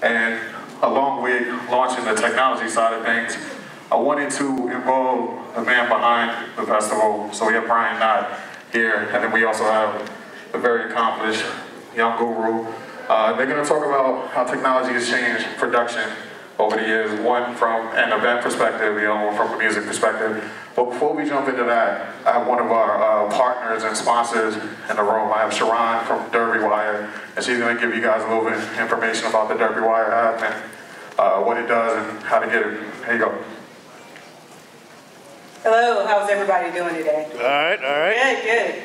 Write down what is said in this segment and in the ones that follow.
And along with launching the technology side of things, I wanted to involve the man behind the festival. So we have Brian Knott here, and then we also have a very accomplished young guru. They're going to talk about how technology has changed production over the years, one from an event perspective, the other one from a music perspective. But before we jump into that, I have one of our partners and sponsors in the room. I have Sharon from Derbywire, and she's going to give you guys a little bit of information about the Derbywire app and what it does and how to get it. Here you go. Hello, how's everybody doing today? All right, all right. Good, good.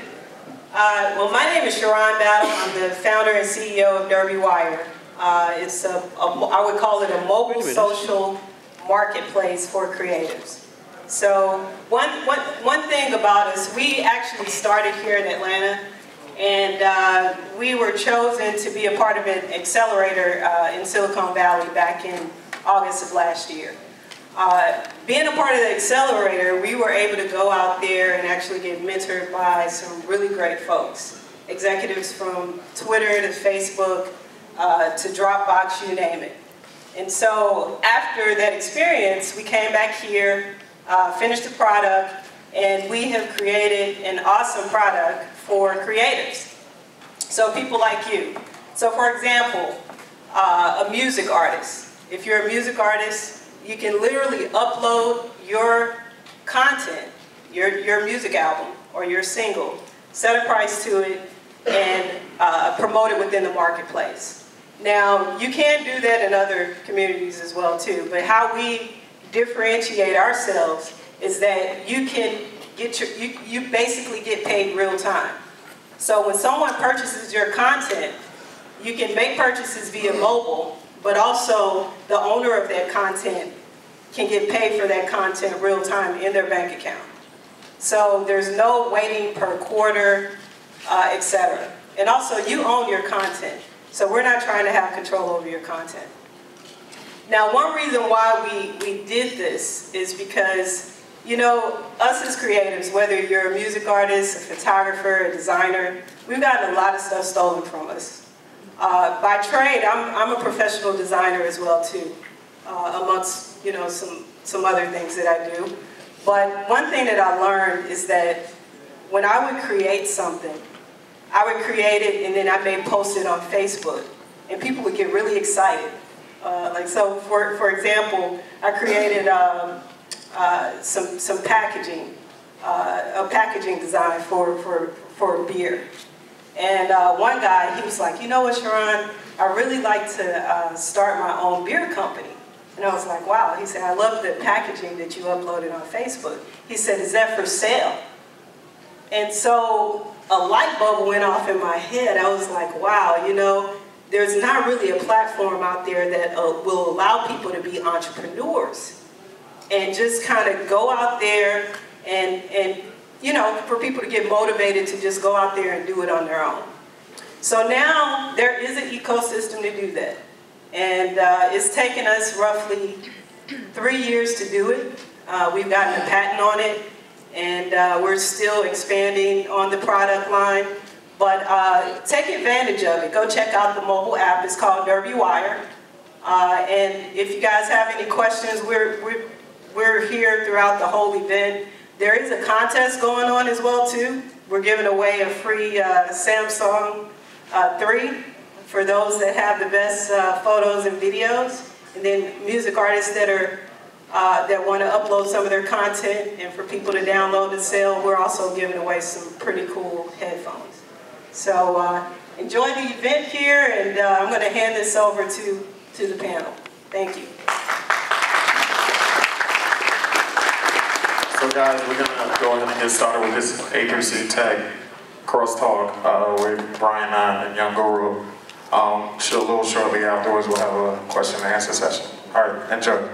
Well, my name is Sharon Battle. I'm the founder and CEO of Derbywire. It's I would call it a mobile social marketplace for creatives. So one thing about us, we actually started here in Atlanta, and we were chosen to be a part of an accelerator in Silicon Valley back in August of last year. Being a part of the accelerator, we were able to go out there and actually get mentored by some really great folks. Executives from Twitter to Facebook to Dropbox, you name it. And so after that experience, we came back here, finished the product, and we have created an awesome product for creatives. So people like you. So for example, a music artist. If you're a music artist, you can literally upload your content, your music album or your single, set a price to it, and promote it within the marketplace. Now, you can do that in other communities as well too, but how we differentiate ourselves is that you can get you basically get paid real time. So when someone purchases your content, you can make purchases via mobile, but also the owner of that content can get paid for that content real time in their bank account. So there's no waiting per quarter, etc. And also you own your content. So we're not trying to have control over your content. Now one reason why we did this is because, you know, us as creatives, whether you're a music artist, a photographer, a designer, we've gotten a lot of stuff stolen from us. By trade, I'm a professional designer as well too, amongst some other things that I do. But one thing that I learned is that when I would create something, I would create it and then I may post it on Facebook, and people would get really excited. So for example, I created some packaging, a packaging design for beer. And one guy, he was like, you know what, Sharon, I really like to start my own beer company. And I was like, wow. He said, I love the packaging that you uploaded on Facebook. He said, is that for sale? And so a light bulb went off in my head. I was like, wow, you know, there's not really a platform out there that will allow people to be entrepreneurs and just kind of go out there and you know, for people to get motivated to just go out there and do it on their own. So now there is an ecosystem to do that. And it's taken us roughly 3 years to do it. We've gotten a patent on it, and we're still expanding on the product line. But take advantage of it. Go check out the mobile app. It's called Derbywire. And if you guys have any questions, we're here throughout the whole event. There is a contest going on as well too. We're giving away a free Samsung 3 for those that have the best photos and videos, and then music artists that are that want to upload some of their content, and for people to download and sell. We're also giving away some pretty cool headphones. So enjoy the event here, and I'm going to hand this over to the panel. Thank you. So guys, we're going to go ahead and get started with this A3CxTech crosstalk with Brian Knott and Young Guru. A little shortly afterwards, we'll have a question and answer session. All right, enjoy.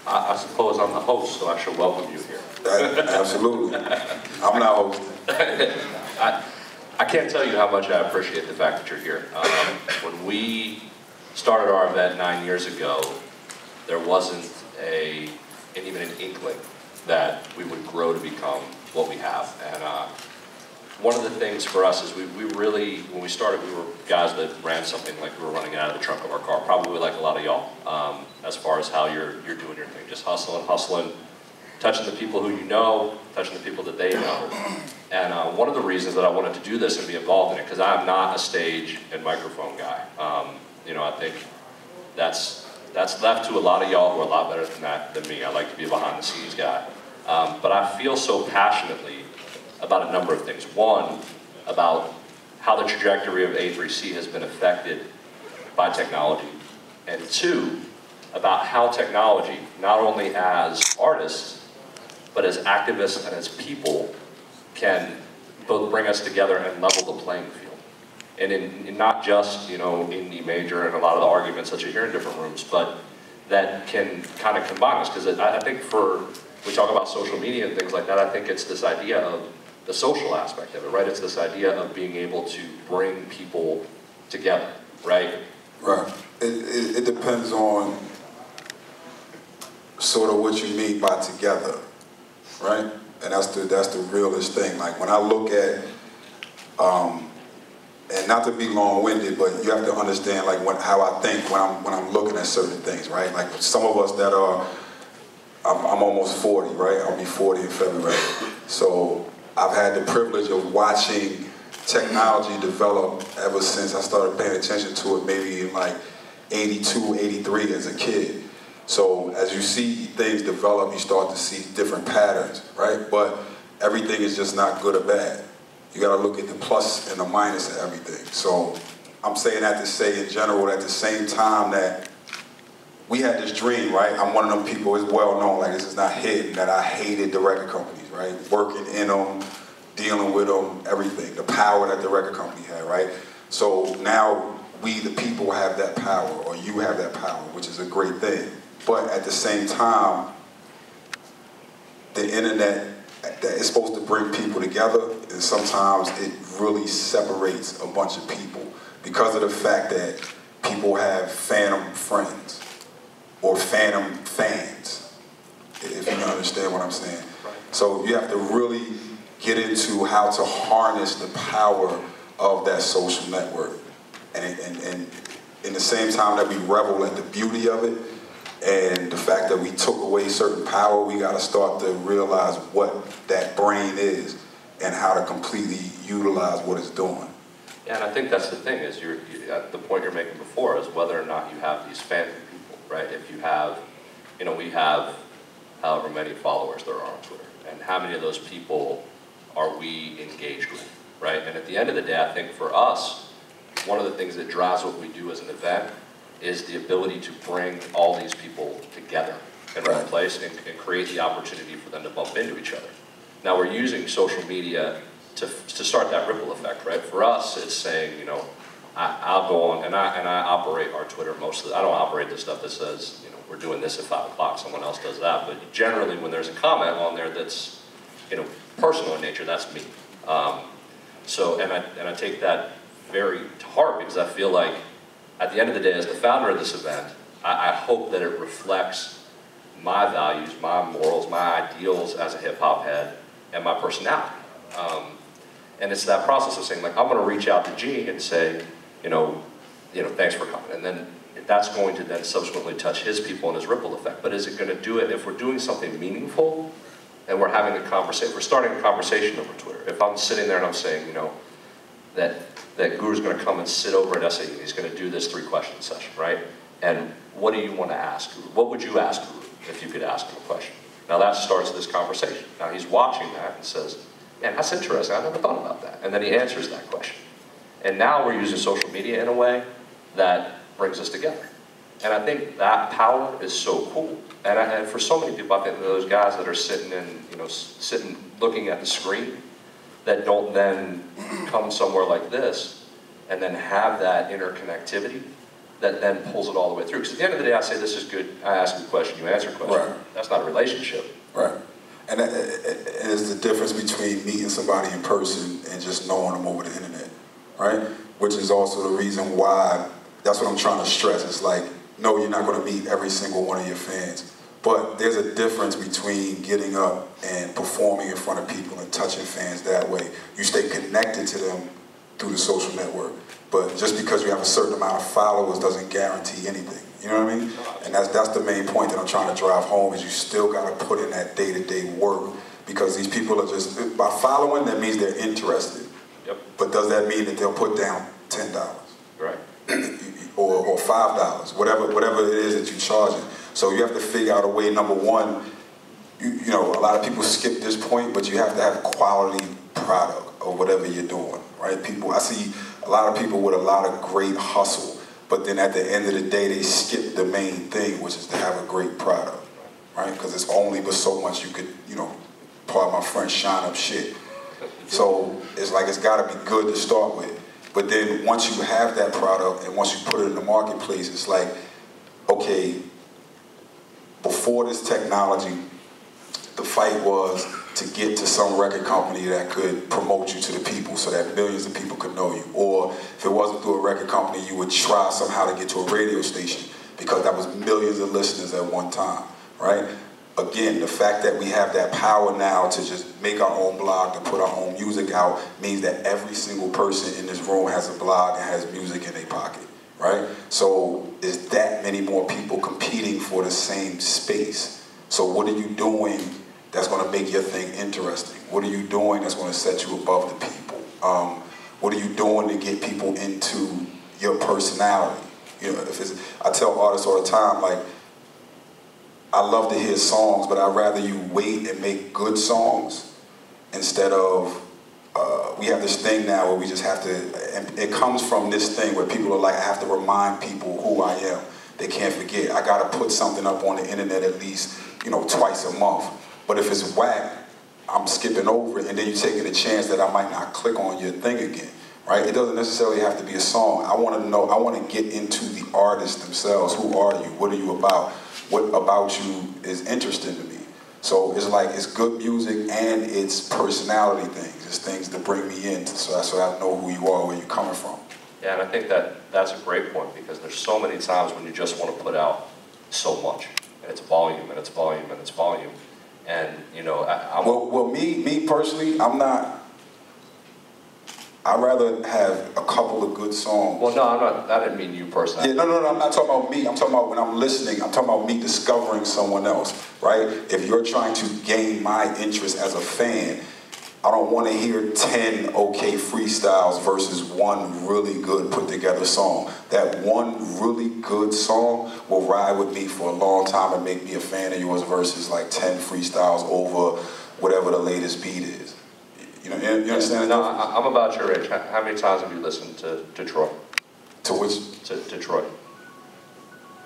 I suppose I'm the host, so I should welcome you here. Absolutely. I'm not hosting. I can't tell you how much I appreciate the fact that you're here. When we started our event 9 years ago, there wasn't even an inkling that we would grow to become what we have. And one of the things for us is we really, when we started, we were guys that ran something like we were running out of the trunk of our car, probably like a lot of y'all, as far as how you're doing your thing, just hustling, touching the people who you know, touching the people that they know. And one of the reasons that I wanted to do this and be involved in it, because I'm not a stage and microphone guy. You know, I think that's left to a lot of y'all who are a lot better than me. I like to be a behind the scenes guy. But I feel so passionately about a number of things. One, about how the trajectory of A3C has been affected by technology. And two, about how technology, not only as artists, but as activists and as people, can both bring us together and level the playing field. And in not just, you know, indie major and a lot of the arguments that you hear in different rooms, but that can kind of combine us. Because I think we talk about social media and things like that, I think it's this idea of the social aspect of it, right? It's this idea of being able to bring people together, right? Right. It depends on sort of what you mean by together, right? And that's the realest thing. Like when I look at, and not to be long-winded, but you have to understand like how I think when I'm looking at certain things, right? Like some of us that are, I'm almost 40, right? I'll be 40 in February. So I've had the privilege of watching technology develop ever since I started paying attention to it, maybe in like 82, 83 as a kid. So as you see things develop, you start to see different patterns, right? But everything is just not good or bad. You gotta look at the plus and the minus of everything. So I'm saying that to say in general, at the same time that we had this dream, right? I'm one of them people, it's well known, like this is not hidden, that I hated the record companies, right? Working in them, dealing with them, everything. The power that the record company had, right? So now we, the people, have that power, or you have that power, which is a great thing. But at the same time, the internet, that is supposed to bring people together, and sometimes it really separates a bunch of people because of the fact that people have phantom friends or phantom fans, if you understand what I'm saying. So you have to really get into how to harness the power of that social network. And in the same time that we revel at the beauty of it, and the fact that we took away certain power, we got to start to realize what that brain is and how to completely utilize what it's doing. Yeah, and I think that's the thing, is the point you're making before is whether or not you have these phantom people, right? If you have, you know, we have however many followers there are on Twitter, and how many of those people are we engaged with, right? And at the end of the day, I think for us, one of the things that drives what we do as an event is the ability to bring all these people together in one place and create the opportunity for them to bump into each other. Now we're using social media to start that ripple effect, right? For us, it's saying, you know, I'll go on and I operate our Twitter mostly. I don't operate the stuff that says, you know, we're doing this at 5 o'clock, someone else does that. But generally, when there's a comment on there that's, you know, personal in nature, that's me. And I take that very to heart, because I feel like at the end of the day, as the founder of this event, I hope that it reflects my values, my morals, my ideals as a hip-hop head, and my personality. And it's that process of saying, like, I'm going to reach out to G and say, you know, thanks for coming. And then that's going to then subsequently touch his people and his ripple effect. But is it going to do it if we're doing something meaningful and we're having a conversation, we're starting a conversation over Twitter? If I'm sitting there and I'm saying, you know, that Guru's going to come and sit over at SAE and he's going to do this 3-question session, right? And what do you want to ask Guru? What would you ask Guru if you could ask him a question? Now that starts this conversation. Now he's watching that and says, man, that's interesting, I never thought about that. And then he answers that question. And now we're using social media in a way that brings us together. And I think that power is so cool. And for so many people, I think those guys that are sitting looking at the screen, that don't then come somewhere like this and then have that interconnectivity that then pulls it all the way through. Because at the end of the day, I say, this is good, I ask you a question, you answer a question. Right. That's not a relationship. Right. And it's the difference between meeting somebody in person and just knowing them over the internet, right? Which is also the reason why, that's what I'm trying to stress. It's like, no, you're not going to meet every single one of your fans, But there's a difference between getting up and performing in front of people and touching fans that way. You stay connected to them through the social network. But just because you have a certain amount of followers doesn't guarantee anything. You know what I mean? And that's the main point that I'm trying to drive home, is you still got to put in that day-to-day work, because these people are just, by following, that means they're interested. Yep. But does that mean that they'll put down $10? Right. or $5, whatever it is that you're charging. So you have to figure out a way, number one, you know, a lot of people skip this point, but you have to have quality product or whatever you're doing, right? I see a lot of people with a lot of great hustle, but then at the end of the day, they skip the main thing, which is to have a great product, right? Because it's only but so much you could, you know, pardon my French, shine up shit. So it's like, it's gotta be good to start with. But then once you have that product and once you put it in the marketplace, it's like, okay, before this technology, the fight was to get to some record company that could promote you to the people so that millions of people could know you. Or if it wasn't through a record company, you would try somehow to get to a radio station, because that was millions of listeners at one time, right? Again, the fact that we have that power now to just make our own blog, to put our own music out, means that every single person in this room has a blog and has music in their pocket, right? So is that many more people competing for the same space? So what are you doing that's going to make your thing interesting? What are you doing that's going to set you above the people? What are you doing to get people into your personality? You know, I tell artists all the time, like, I love to hear songs, but I'd rather you wait and make good songs instead of, we have this thing now where we just have to, and it comes from this thing where people are like, I have to remind people who I am. They can't forget. I gotta put something up on the internet at least, you know, twice a month. But if it's whack, I'm skipping over it, and then you're taking a chance that I might not click on your thing again, right? It doesn't necessarily have to be a song. I wanna know, I wanna get into the artists themselves. Who are you? What are you about? What about you is interesting to me? So it's like, it's good music and it's personality things. It's things that bring me in so I know who you are, where you're coming from. Yeah, and I think that's a great point, because there's so many times when you just want to put out so much, and it's volume, and it's volume, and it's volume. And, you know, Well, me personally, I'd rather have a couple of good songs. Well, no, I didn't mean you personally. Yeah, no, I'm not talking about me. I'm talking about when I'm listening. I'm talking about me discovering someone else, right? If you're trying to gain my interest as a fan, I don't want to hear 10 okay freestyles versus one really good put together song. That one really good song will ride with me for a long time and make me a fan of yours versus like 10 freestyles over whatever the latest beat is. You understand? No, I'm about your age. How many times have you listened to Troy? To which? To Troy.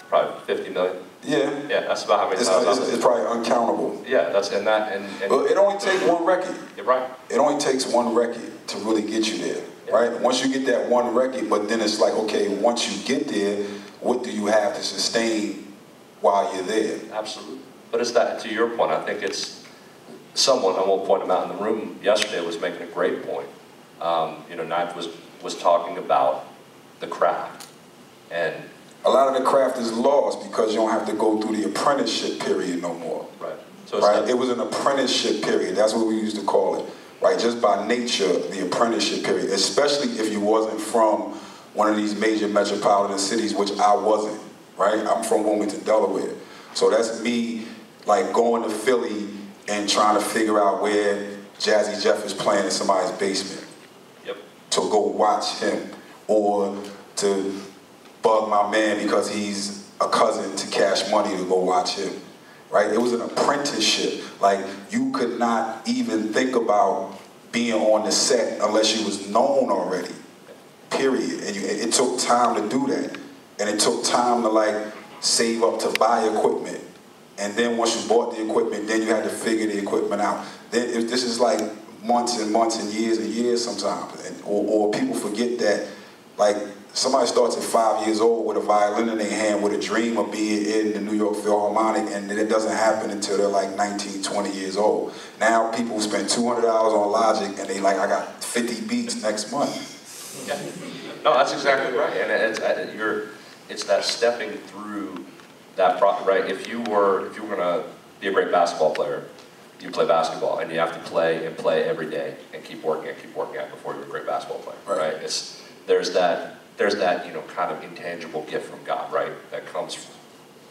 Probably 50 million. Yeah. Yeah, that's about how many times. It's probably uncountable. Yeah, that's and Well, it only takes one record. You're right. It only takes one record to really get you there, right? Once you get that one record, but then it's like, okay, once you get there, what do you have to sustain while you're there? Absolutely. But it's that, to your point, I think it's someone, I won't point him out in the room yesterday, was making a great point. You know, Knott was talking about the craft, and a lot of the craft is lost because you don't have to go through the apprenticeship period no more. Right. So right? It was an apprenticeship period. That's what we used to call it. Right? Just by nature, the apprenticeship period, especially if you wasn't from one of these major metropolitan cities, which I wasn't. Right? I'm from Wilmington, Delaware. So that's me, like, going to Philly and trying to figure out where Jazzy Jeff is playing in somebody's basement. Yep. To go watch him, or to bug my man because he's a cousin to Cash Money to go watch him, right? It was an apprenticeship. Like, you could not even think about being on the set unless you was known already, period. And it took time to do that. And it took time to, like, save up to buy equipment. And then once you bought the equipment, then you had to figure the equipment out. Then this is like months and months and years sometimes. Or people forget that, like, somebody starts at 5 years old with a violin in their hand with a dream of being in the New York Philharmonic, and it doesn't happen until they're like 19, 20 years old. Now people spend $200 on Logic, and they like, I got 50 beats next month. Yeah. No, that's exactly right. And it's that stepping through right? If you were gonna be a great basketball player, you play basketball, and you have to play and play every day, and keep working at it before you're a great basketball player, right? There's that kind of intangible gift from God, right? That comes from,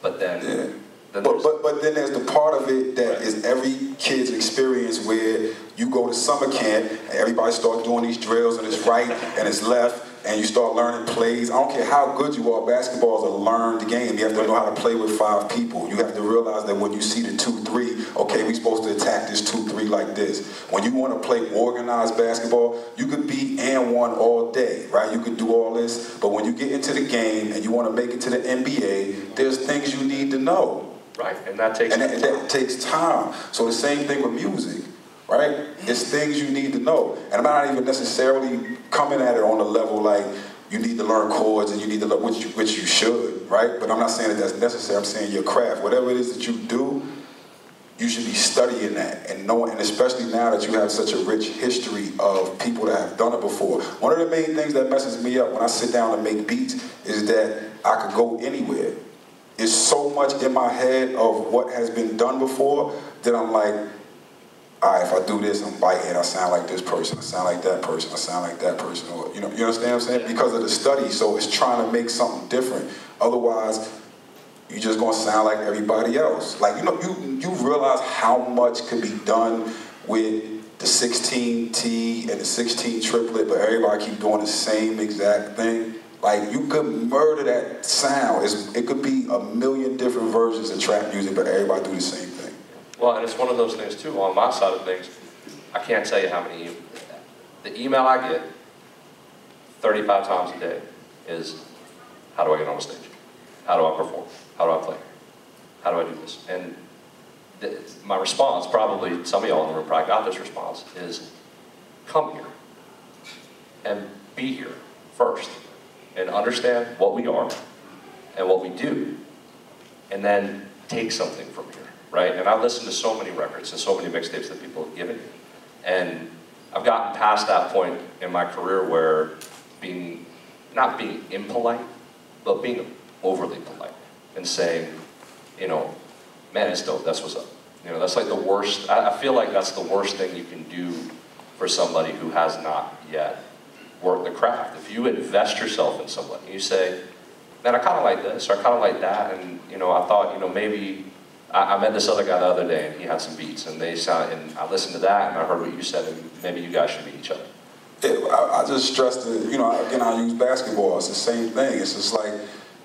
but then. Yeah. But then there's the part of it that is every kid's experience where you go to summer camp and everybody starts doing these drills and it's right and it's left and you start learning plays. I don't care how good you are, basketball is a learned game. You have to know how to play with 5 people. You have to realize that when you see the 2-3, okay, we're supposed to attack this 2-3 like this. When you want to play organized basketball, you could be and one all day, right? You could do all this, but when you get into the game and you want to make it to the NBA, there's things you need to know. Right, and that takes time. That takes time. So the same thing with music, right? It's things you need to know. And I'm not even necessarily coming at it on the level like you need to learn chords and you need to learn, which you should, right? But I'm not saying that that's necessary. I'm saying your craft, whatever it is that you do, you should be studying that and knowing, and especially now that you have such a rich history of people that have done it before. One of the main things that messes me up when I sit down to make beats is that I could go anywhere. It's so much in my head of what has been done before that I'm like, all right, if I do this, I'm biting, I sound like this person, I sound like that person, I sound like that person, or, you understand what I'm saying? Because of the study, so it's trying to make something different. Otherwise, you're just gonna sound like everybody else. Like, you realize how much could be done with the 16T and the 16 triplet, but everybody keep doing the same exact thing. Like, you could murder that sound. It could be a million different versions of trap music, but everybody do the same thing. Well, and it's one of those things, too, on my side of things, I can't tell you how many, the email I get 35 times a day is, how do I get on stage? How do I perform? How do I play? How do I do this? And my response, probably, some of y'all in the room probably got this response, is come here and be here first. And understand what we are and what we do, and then take something from here, right? And I've listened to so many records and so many mixtapes that people have given me, and I've gotten past that point in my career where not being impolite, but being overly polite and saying, man, it's dope, that's what's up. That's like the worst, I feel like that's the worst thing you can do for somebody who has not yet work the craft. If you invest yourself in somebody, you say, man, I kind of like this, or I kind of like that, and I thought, maybe I met this other guy the other day, and he had some beats, and and I listened to that, and I heard what you said, and maybe you guys should meet each other. I just stress that, again, I use basketball. It's the same thing. It's just like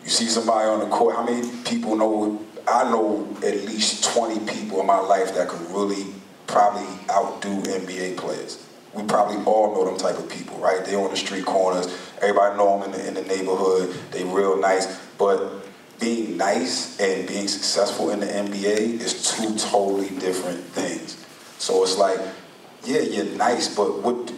you see somebody on the court. How many people know? I know at least 20 people in my life that could really probably outdo NBA players. We probably all know them type of people, right? They're on the street corners. Everybody know them in the neighborhood. They real nice. But being nice and being successful in the NBA is 2 totally different things. So it's like, yeah, you're nice, but what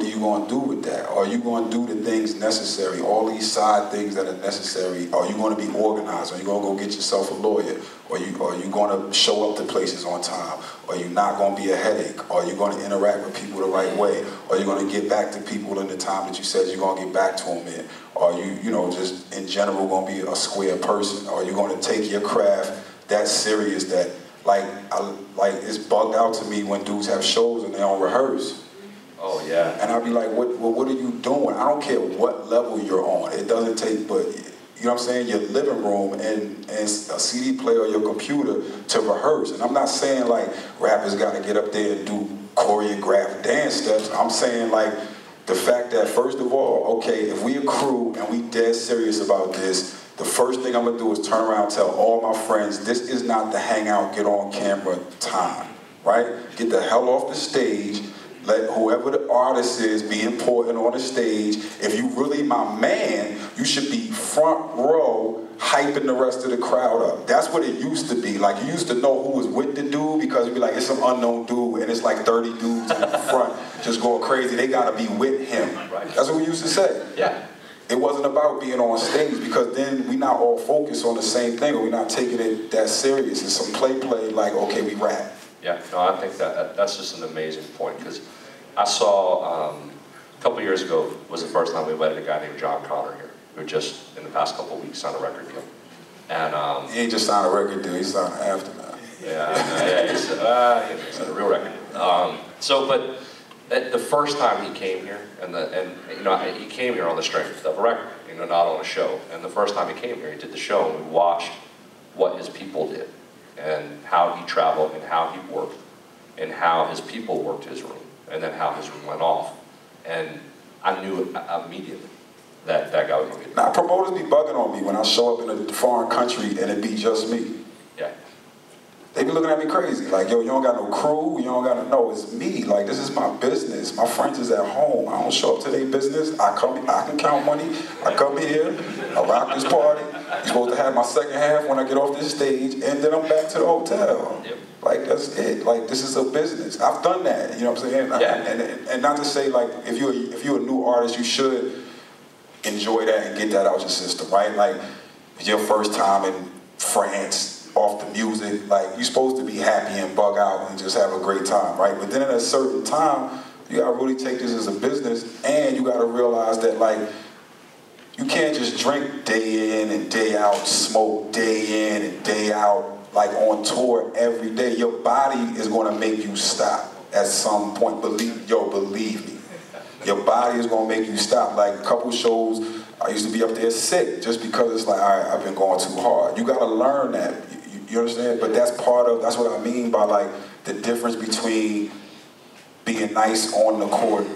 are you going to do with that? Are you going to do the things necessary, all these side things that are necessary? Are you going to be organized? Are you going to go get yourself a lawyer? Are you going to show up to places on time? Are you not going to be a headache? Are you going to interact with people the right way? Are you going to get back to people in the time that you said you're going to get back to them in? Are you, just in general going to be a square person? Are you going to take your craft that serious that it's bugged out to me when dudes have shows and they don't rehearse. Oh yeah. And I'll be like, what are you doing? I don't care what level you're on. It doesn't take, but you know what I'm saying, your living room and a CD player or your computer to rehearse. And I'm not saying like rappers got to get up there and do choreographed dance steps. I'm saying like the fact that first of all, okay, if we a crew and we dead serious about this, the first thing I'm gonna do is turn around and tell all my friends, this is not the hangout, get on camera time, right? Get the hell off the stage. Let whoever the artist is be important on the stage. If you really my man, you should be front row hyping the rest of the crowd up. That's what it used to be. Like, you used to know who was with the dude because you'd be like, it's some unknown dude and it's like 30 dudes in the front just going crazy. They gotta be with him. Right. That's what we used to say. Yeah. It wasn't about being on stage because then we not all focused on the same thing or we're not taking it that serious. It's some play like, okay, we rap. Yeah, no, I think that's just an amazing point because I saw a couple years ago was the first time we invited a guy named John Connor here who just in the past couple of weeks signed a record deal. And he ain't just signed a record deal, he signed an aftermath. Yeah, he signed a real record. But the first time he came here, he came here on the strength of a record, not on a show. And the first time he came here, he did the show, and we watched what his people did, and how he traveled, and how he worked, and how his people worked his room, and then how his room went off. And I knew immediately that guy was going to get. Now, promoters be bugging on me when I show up in a foreign country and it be just me. Yeah. They be looking at me crazy, like, yo, you don't got no crew, you don't got no, it's me, like, this is my business. My friends is at home, I don't show up to their business, I can count money, I come here, I rock this party, you're supposed to have my second half when I get off this stage, and then I'm back to the hotel. Yep. Like, that's it, like, this is a business. I've done that, you know what I'm saying? Yeah. And not to say, like, if you're a new artist, you should enjoy that and get that out your system, right? Like, your first time in France, off the music, like, you're supposed to be happy and bug out and just have a great time, right? But then at a certain time, you gotta really take this as a business, and you gotta realize that, like, you can't just drink day in and day out, smoke day in and day out, like on tour every day. Your body is gonna make you stop at some point. Believe me. Your body is gonna make you stop. Like, a couple shows, I used to be up there sick just because it's like, all right, I've been going too hard. You gotta learn that. You understand? But that's what I mean by, like, the difference between being nice on the court,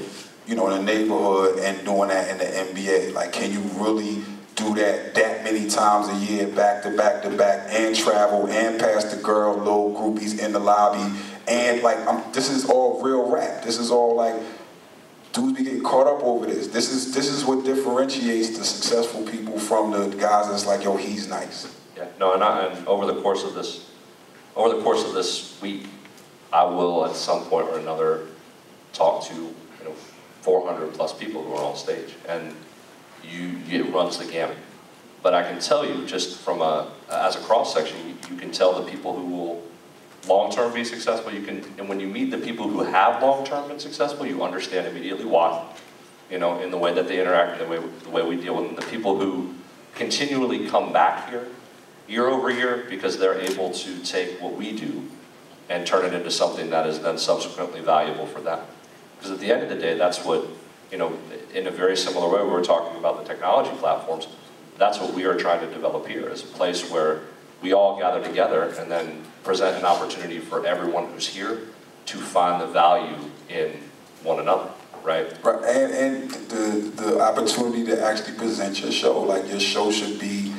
in the neighborhood, and doing that in the NBA. Like, can you really do that many times a year, back to back to back, and travel, and pass the girl, little groupies in the lobby, and, like, this is all real rap. This is all, like, dudes be getting caught up over this. This is what differentiates the successful people from the guys that's like, yo, he's nice. Yeah, no, and over the course of this week, I will at some point or another talk to 400 plus people who are on stage, and it runs the gamut. But I can tell you, just from as a cross section, you can tell the people who will long-term be successful. And when you meet the people who have long-term been successful, you understand immediately why. In the way that they interact, the way we deal with them. The people who continually come back here, year over year, because they're able to take what we do and turn it into something that is then subsequently valuable for them. Because at the end of the day, that's what, in a very similar way, we were talking about the technology platforms, that's what we are trying to develop here, is a place where we all gather together and then present an opportunity for everyone who's here to find the value in one another, right? Right, and the opportunity to actually present your show. Like, your show should be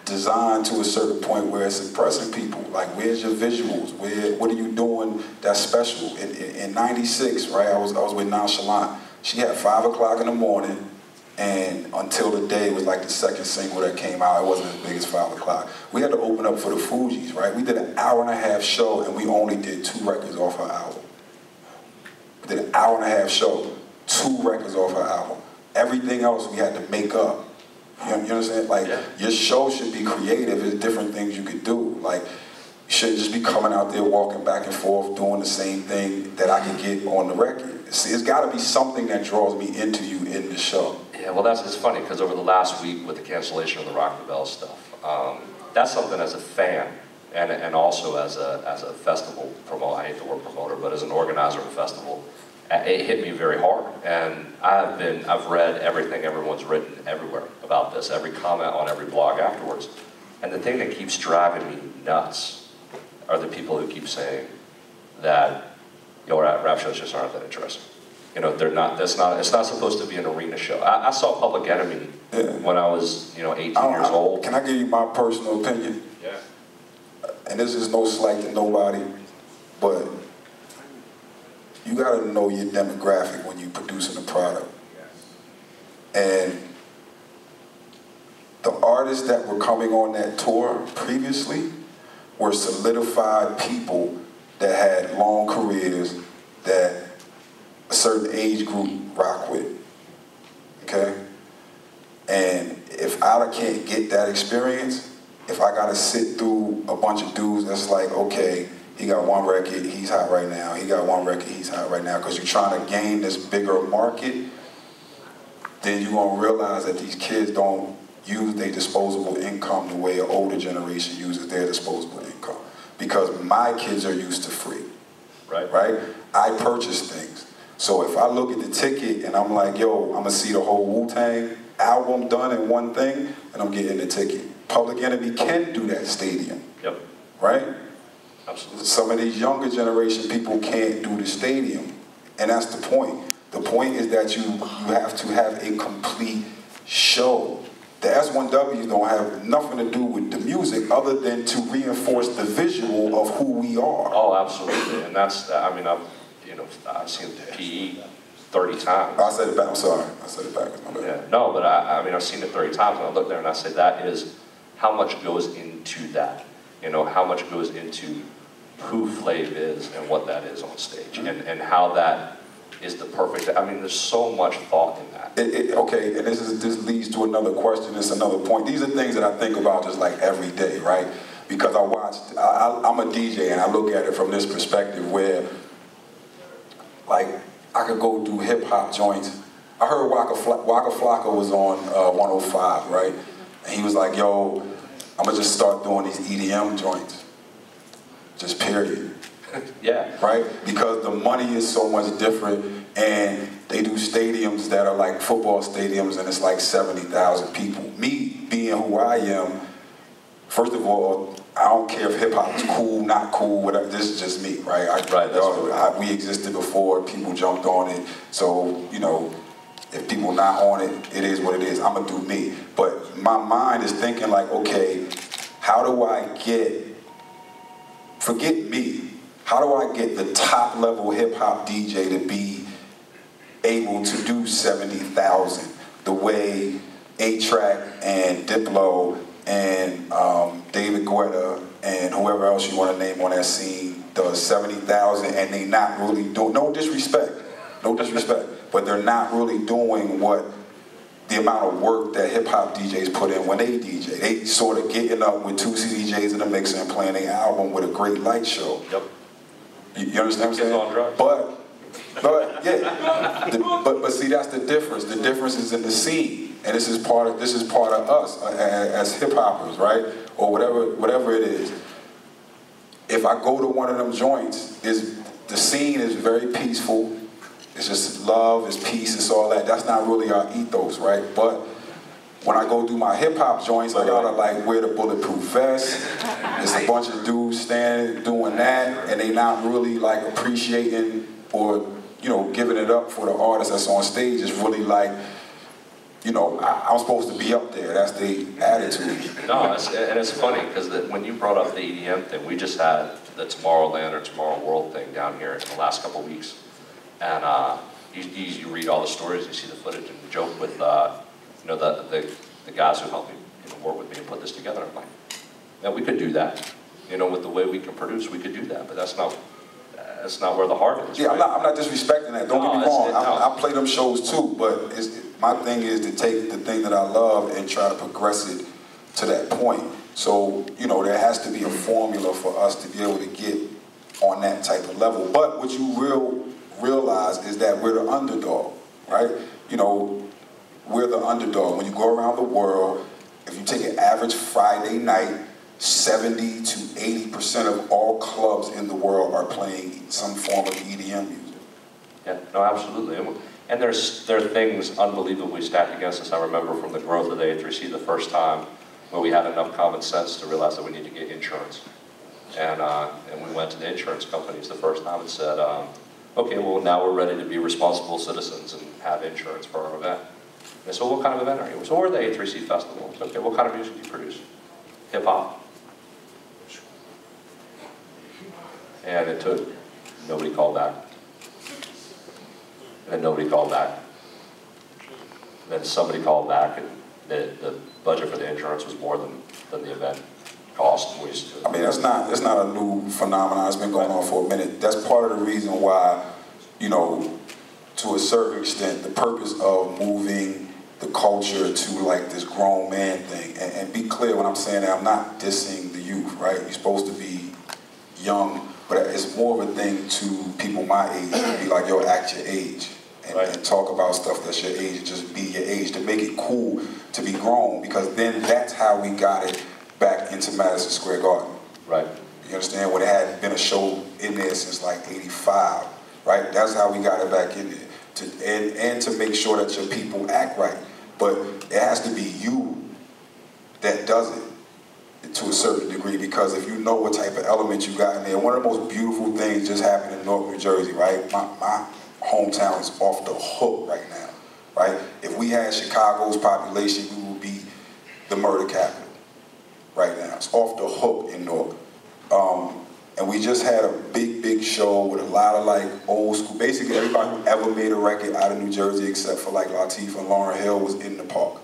designed to a certain point where it's impressing people. Like, where's your visuals? What are you doing that's special? In '96, right, I was with Nonchalant. She had 5 o'clock in the morning, and Until the Day was like the second single that came out. It wasn't as big as 5 o'clock. We had to open up for the Fugees, right? We did an hour-and-a-half show, and we only did 2 records off her album. We did an hour-and-a-half show, 2 records off her album. Everything else we had to make up. You understand? Like, yeah. Your show should be creative. There's different things you could do. Like, you shouldn't just be coming out there walking back and forth doing the same thing that I can get on the record. See, it's got to be something that draws me into you in the show. Yeah, well, it's funny, because over the last week with the cancellation of the Rock the Bell stuff, that's something as a fan and also as a festival promoter, I hate the word promoter, but as an organizer of a festival, it hit me very hard. And I've read everything everyone's written everywhere about this, every comment on every blog afterwards. And the thing that keeps driving me nuts are the people who keep saying that, rap shows just aren't that interesting. They're not. It's not supposed to be an arena show. I saw Public Enemy when I was, 18 years old. Can I give you my personal opinion? Yeah. And this is no slight to nobody, but you got to know your demographic when you're producing a product. And the artists that were coming on that tour previously were solidified people that had long careers that a certain age group rock with, okay? And if I can't get that experience, if I gotta sit through a bunch of dudes that's like, okay, he got 1 record, he's hot right now, he got 1 record, he's hot right now, because you're trying to gain this bigger market, then you're gonna realize that these kids don't use their disposable income the way an older generation uses their disposable income. Because my kids are used to free, right? I purchase things. So if I look at the ticket and I'm like, yo, I'm gonna see the whole Wu-Tang album done in one thing, and I'm getting the ticket. Public Enemy can do that stadium, right? Absolutely. Some of these younger generation people can't do the stadium, and that's the point. The point is that you have to have a complete show. The S1Ws don't have nothing to do with the music other than to reinforce the visual of who we are. Oh, absolutely, and that's, I mean, I've seen PE 30 times. I said it back, I'm sorry, I said it back. Yeah, no, but I mean, I've seen it 30 times, and I look there and I say, that is how much goes into that. You know, how much goes into who Flav is and what that is on stage, and how that is the perfect, I mean, there's so much thought in that. Okay, and this leads to another question, it's another point. These are things that I think about just like every day, right? Because I'm a DJ and I look at it from this perspective where, like, I could go do hip hop joints. I heard Waka Flocka was on 105, right? And he was like, yo, I'm gonna just start doing these EDM joints. Just period. Yeah. Right? Because the money is so much different, and they do stadiums that are like football stadiums and it's like 70,000 people. Me being who I am, first of all, I don't care if hip hop is cool, not cool, whatever. This is just me, right? We existed before, people jumped on it. So, you know, if people not on it, it is what it is. I'm gonna do me. But my mind is thinking like, okay, how do I forget me, how do I get the top level hip hop DJ to be able to do 70,000 the way A3C and Diplo and David Guetta and whoever else you want to name on that scene does 70,000, and they not really doing, no disrespect, but they're not really doing what the amount of work that hip hop DJs put in when they DJ. They sort of getting up with 2 CDJs in the mixer and playing their album with a great light show. Yep. You understand what I'm saying? But see, that's the difference. The difference is in the scene, and this is part of us as hip hoppers, right? Or whatever it is. If I go to one of them joints, the scene is very peaceful. It's just love, it's peace, it's all that. That's not really our ethos, right? But when I go do my hip hop joints, I gotta like wear the bulletproof vest. There's a bunch of dudes standing doing that, and they not really like appreciating or, you know, giving it up for the artist that's on stage. It's really like, you know, I'm supposed to be up there. That's the attitude. No, and it's funny because when you brought up the EDM thing, we just had the Tomorrowland or Tomorrow World thing down here in the last couple of weeks. And you read all the stories, you see the footage, and joke with you know, the guys who helped me, you know, work with me and put this together. I'm like, yeah, we could do that. You know, with the way we can produce, we could do that. But that's not where the heart is. Yeah, right? I'm not disrespecting that. Don't get me wrong. I play them shows too, but my thing is to take the thing that I love and try to progress it to that point. So, you know, there has to be a formula for us to be able to get on that type of level. But what you realize is that we're the underdog, right? You know, we're the underdog. When you go around the world, if you take an average Friday night, 70 to 80% of all clubs in the world are playing some form of EDM music. Yeah, no, absolutely. And there are things unbelievably stacked against us. I remember from the growth of the A3C the first time where we had enough common sense to realize that we need to get insurance. And we went to the insurance companies the first time and said, okay, well, now we're ready to be responsible citizens and have insurance for our event. And they said, well, what kind of event are you? So we're the A3C Festival. Said, okay, what kind of music do you produce? Hip-hop. And it took, nobody called back. And then nobody called back. And then somebody called back, and the budget for the insurance was more than the event cost. I mean, that's not a new phenomenon. It's been going on for a minute. That's part of the reason why, you know, to a certain extent, the purpose of moving the culture to like this grown man thing. And be clear when I'm saying that, I'm not dissing the youth, right? You're supposed to be young, but it's more of a thing to people my age to be like, yo, act your age. and talk about stuff that's your age, and just be your age, to make it cool to be grown, because then that's how we got it back into Madison Square Garden. Right. You understand? When it had been a show in there since like '85, right? That's how we got it back in there. And to make sure that your people act right. But it has to be you that does it to a certain degree, because if you know what type of element you got in there, one of the most beautiful things just happened in North New Jersey, right? My hometown is off the hook right now, right? If we had Chicago's population, we would be the murder capital right now. It's off the hook in Newark. And we just had a big show with a lot of like old school, basically everybody who ever made a record out of New Jersey except for like Latifah and Lauryn Hill was in the park.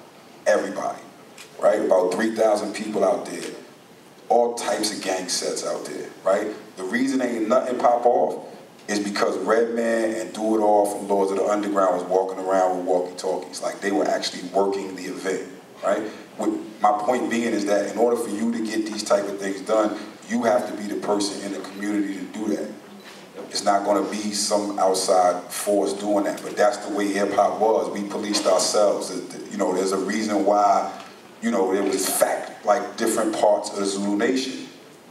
Everybody, right? About 3,000 people out there. All types of gang sets out there, right? The reason ain't nothing pop off is because Redman and Do It All from Lords of the Underground was walking around with walkie-talkies. Like they were actually working the event, right? My point being is that in order for you to get these type of things done, you have to be the person in the community to do that. It's not going to be some outside force doing that, but that's the way hip-hop was. We policed ourselves. You know, there's a reason why, you know, it was fact, like different parts of the Zulu Nation,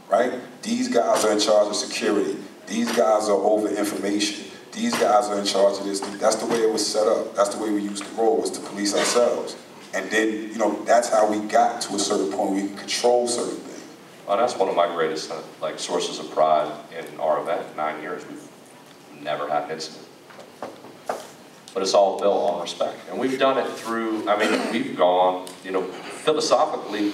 right? These guys are in charge of security. These guys are over information. These guys are in charge of this. That's the way it was set up. That's the way we used to roll, was to police ourselves. And then, you know, that's how we got to a certain point where we can control certain things. Well, that's one of my greatest like sources of pride in our event. 9 years, we've never had an incident. But it's all built on respect. And we've done it through, I mean, we've gone, you know, philosophically,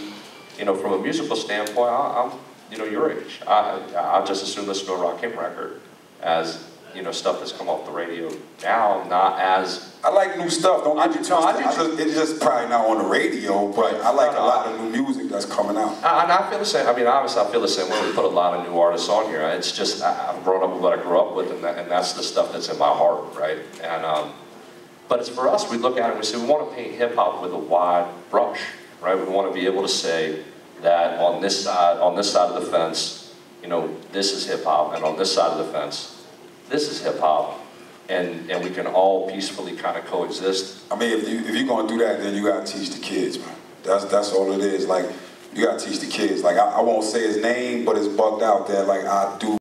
you know, from a musical standpoint, I'm you know, your age. I just assume listen to a Rakim record as, you know, stuff that's come off the radio now, not as... I like new stuff, don't get me twisted. It's just probably not on the radio, but I like a lot of new music that's coming out. And I feel the same. I mean, obviously I feel the same way. We put a lot of new artists on here. It's just, I've grown up with what I grew up with, and that's the stuff that's in my heart, right? And but it's for us, we look at it and we say, we want to paint hip-hop with a wide brush, right? We want to be able to say that on this side of the fence, you know, this is hip-hop, and on this side of the fence, this is hip-hop, and we can all peacefully kind of coexist. I mean, if you're going to do that, then you got to teach the kids, man. That's all it is. Like, you got to teach the kids. Like, I won't say his name, but it's bugged out there. Like, I do